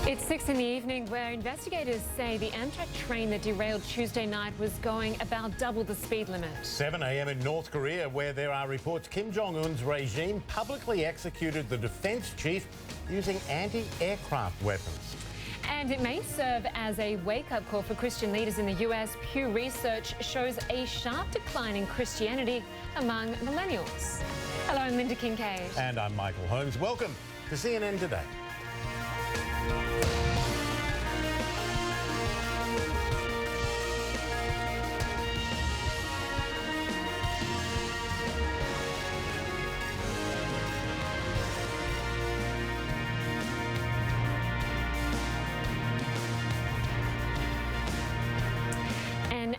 It's 6 in the evening, where investigators say the Amtrak train that derailed Tuesday night was going about double the speed limit. 7 a.m. in North Korea, where there are reports Kim Jong-un's regime publicly executed the defense chief using anti-aircraft weapons. And it may serve as a wake-up call for Christian leaders in the US. Pew Research shows a sharp decline in Christianity among millennials. Hello, I'm Lynda Kinkade. And I'm Michael Holmes. Welcome to CNN Today.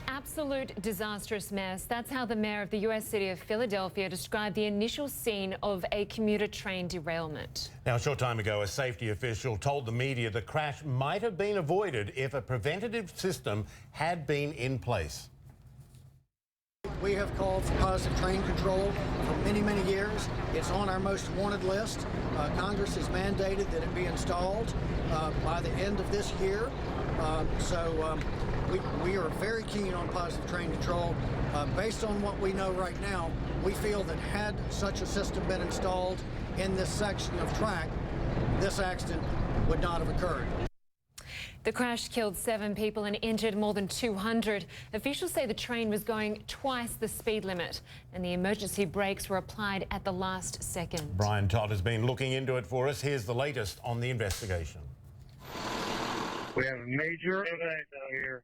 Absolute disastrous mess. That's how the mayor of the US city of Philadelphia described the initial scene of a commuter train derailment. Now, a short time ago, a safety official told the media the crash might have been avoided if a preventative system had been in place. We have called for positive train control for many, many years. It's on our most wanted list. Congress has mandated that it be installed by the end of this year. We are very keen on positive train control. Based on what we know right now, we feel that had such a system been installed in this section of track, this accident would not have occurred. The crash killed 7 people and injured more than 200. Officials say the train was going twice the speed limit and the emergency brakes were applied at the last second. Brian Todd has been looking into it for us. Here's the latest on the investigation. We have a major event out here.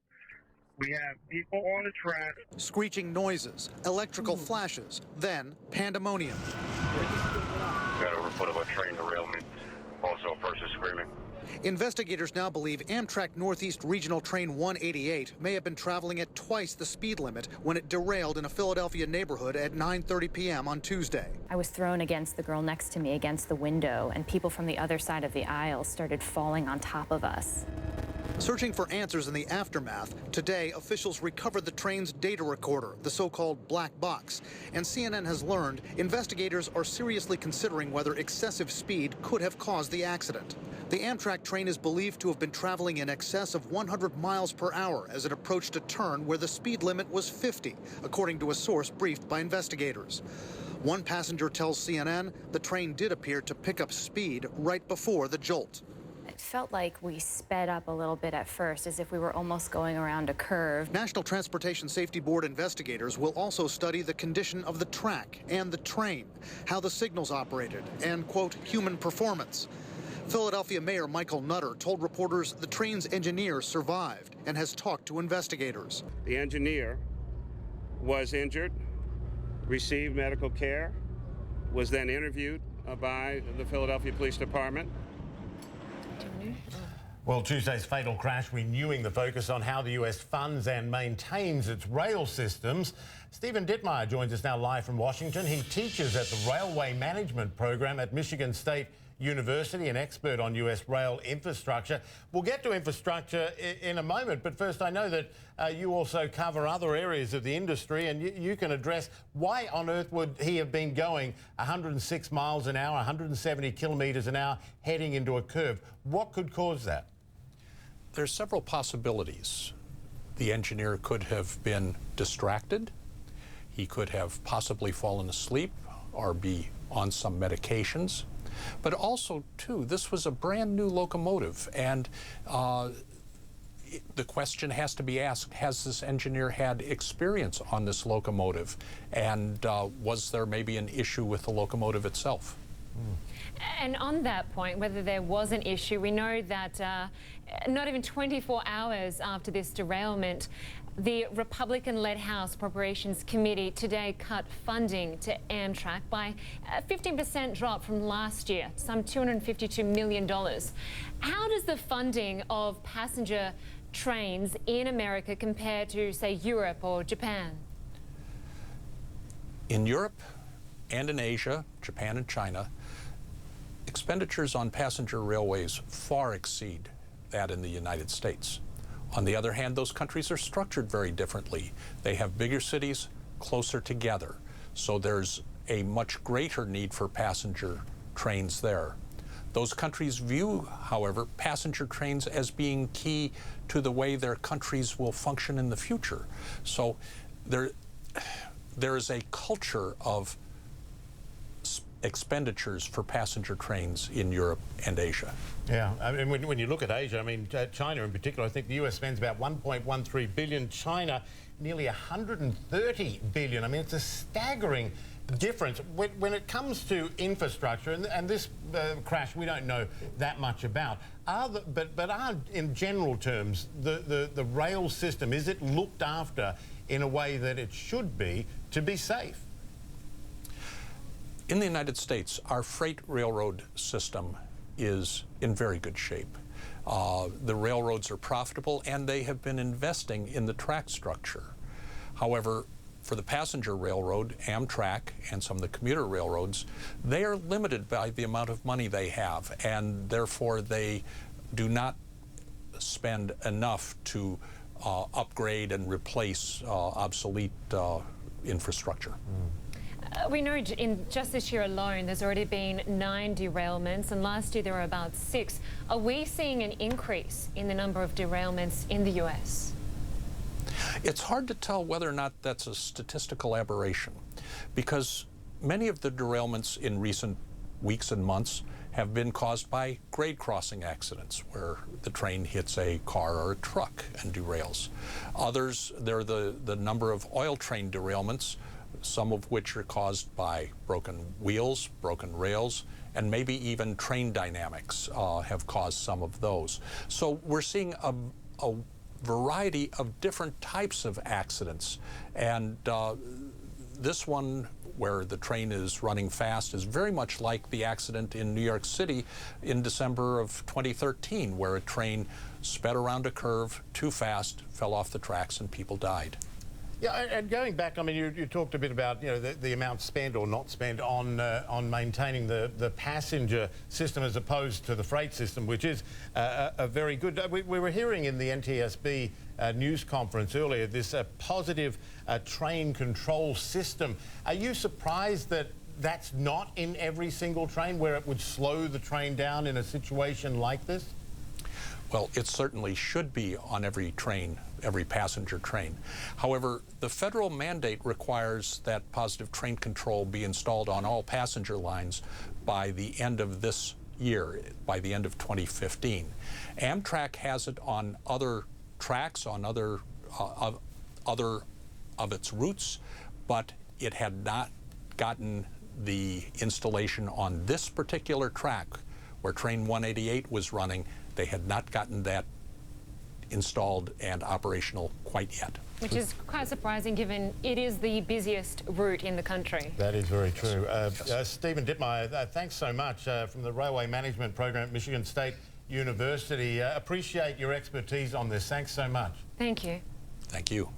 We have people on the track. Screeching noises, electrical flashes, then pandemonium. Got a report of a train derailment, also a person screaming. Investigators now believe Amtrak Northeast Regional Train 188 may have been traveling at twice the speed limit when it derailed in a Philadelphia neighborhood at 9:30 p.m. on Tuesday. I was thrown against the girl next to me against the window, and people from the other side of the aisle started falling on top of us. Searching for answers in the aftermath, today officials recovered the train's data recorder, the so-called black box. And CNN has learned investigators are seriously considering whether excessive speed could have caused the accident. The Amtrak train is believed to have been traveling in excess of 100 miles per hour as it approached a turn where the speed limit was 50, according to a source briefed by investigators. One passenger tells CNN the train did appear to pick up speed right before the jolt. It felt like we sped up a little bit at first, as if we were almost going around a curve. National Transportation Safety Board investigators will also study the condition of the track and the train, how the signals operated, and, quote, human performance. Philadelphia Mayor Michael Nutter told reporters the train's engineer survived and has talked to investigators. The engineer was injured, received medical care, was then interviewed by the Philadelphia Police Department. Well, Tuesday's fatal crash renewing the focus on how the US funds and maintains its rail systems. Stephen Ditmyer joins us now live from Washington. He teaches at the Railway Management Program at Michigan State University, an expert on US rail infrastructure. We'll get to infrastructure in a moment, but first I know that you also cover other areas of the industry, and you can address why on earth would he have been going 106 miles an hour, 170 kilometres an hour, heading into a curve? What could cause that? There's several possibilities. The engineer could have been distracted. He could have possibly fallen asleep or be on some medications. But also, too, this was a brand new locomotive, and the question has to be asked, has this engineer had experience on this locomotive? And was there maybe an issue with the locomotive itself? And on that point, whether there was an issue, we know that not even 24 hours after this derailment, the Republican-led House Appropriations Committee today cut funding to Amtrak by a 15% drop from last year, some $252 million. How does the funding of passenger trains in America compare to, say, Europe or Japan? In Europe and in Asia, Japan and China, expenditures on passenger railways far exceed that in the United States. On the other hand, those countries are structured very differently. They have bigger cities closer together, so there's a much greater need for passenger trains there. Those countries view, however, passenger trains as being key to the way their countries will function in the future. So there is a culture of expenditures for passenger trains in Europe and Asia. Yeah, I mean, when you look at Asia, I mean, China in particular, I think the US spends about 1.13 billion. China, nearly 130 billion. I mean, it's a staggering difference. When it comes to infrastructure, and this crash we don't know that much about, but are, in general terms, the rail system, is it looked after in a way that it should be to be safe? In the United States, our freight railroad system is in very good shape. The railroads are profitable, and they have been investing in the track structure. However, for the passenger railroad, Amtrak, and some of the commuter railroads, they are limited by the amount of money they have, and therefore they do not spend enough to upgrade and replace obsolete infrastructure. We know in just this year alone, there's already been 9 derailments, and last year there were about 6. Are we seeing an increase in the number of derailments in the US? It's hard to tell whether or not that's a statistical aberration, because many of the derailments in recent weeks and months have been caused by grade crossing accidents where the train hits a car or a truck and derails. Others, there are the number of oil train derailments, some of which are caused by broken wheels, broken rails, and maybe even train dynamics have caused some of those. So we're seeing a variety of different types of accidents, and this one where the train is running fast is very much like the accident in New York City in December of 2013, where a train sped around a curve too fast, fell off the tracks, and people died. Yeah, and going back, I mean, you talked a bit about, you know, the amount spent or not spent on maintaining the passenger system as opposed to the freight system, which is a very good. We were hearing in the NTSB news conference earlier this positive train control system. Are you surprised that that's not in every single train, where it would slow the train down in a situation like this? Well, it certainly should be on every train, every passenger train. However, the federal mandate requires that positive train control be installed on all passenger lines by the end of this year, by the end of 2015. Amtrak has it on other tracks, on other of its routes, but it had not gotten the installation on this particular track where train 188 was running. They had not gotten that installed and operational quite yet. Which is quite surprising, given it is the busiest route in the country. That is very true. Stephen Ditmyer, thanks so much from the Railway Management Program at Michigan State University. Appreciate your expertise on this. Thanks so much. Thank you. Thank you.